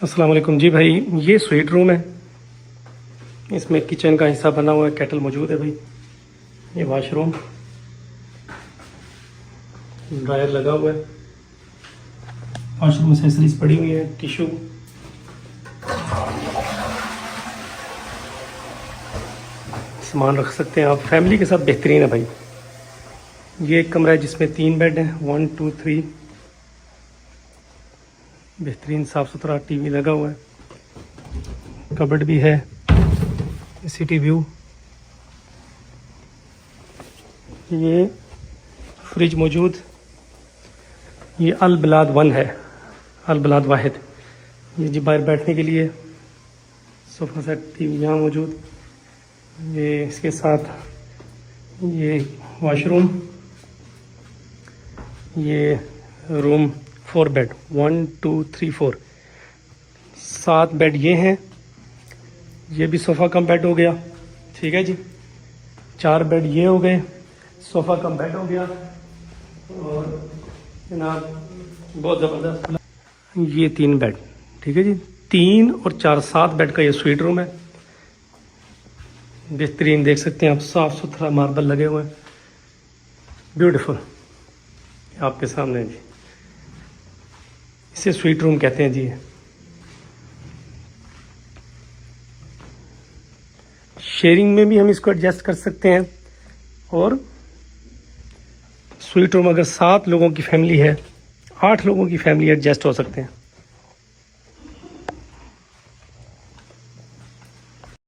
अस्सलाम वालेकुम जी भाई। ये स्वीट रूम है, इसमें किचन का हिस्सा बना हुआ है, केटल मौजूद है भाई। ये वॉशरूम, ड्रायर लगा हुआ है, वॉशरूम एक्सेसरीज पड़ी हुई है, टिशू, सामान रख सकते हैं आप फैमिली के साथ, बेहतरीन है भाई। ये एक कमरा है जिसमें 3 बेड हैं, 1 2 3। बेहतरीन साफ़ सुथरा, टीवी लगा हुआ है, कबर्ड भी है, सिटी व्यू। ये फ्रिज मौजूद। ये अल बलाद 1 है, अल बलाद वाहिद। ये जी बाहर बैठने के लिए सोफ़ा सेट, टीवी यहाँ मौजूद। ये इसके साथ ये वॉशरूम। ये रूम 4 बेड, 1 2 3 4, 7 बेड ये हैं। ये भी सोफ़ा कम बेड हो गया, ठीक है जी। 4 बेड ये हो गए, सोफ़ा कम बेड हो गया। और जनाब बहुत ज़बरदस्त ये 3 बेड, ठीक है जी। 3 और 4 7 बेड का ये स्वीट रूम है। बेहतरीन, देख सकते हैं आप, साफ़ सुथरा मार्बल लगे हुए हैं, ब्यूटीफुल आपके सामने जी। इसे स्वीट रूम कहते हैं जी। शेयरिंग में भी हम इसको एडजस्ट कर सकते हैं, और स्वीट रूम अगर 7 लोगों की फैमिली है, 8 लोगों की फैमिली एडजस्ट हो सकते हैं।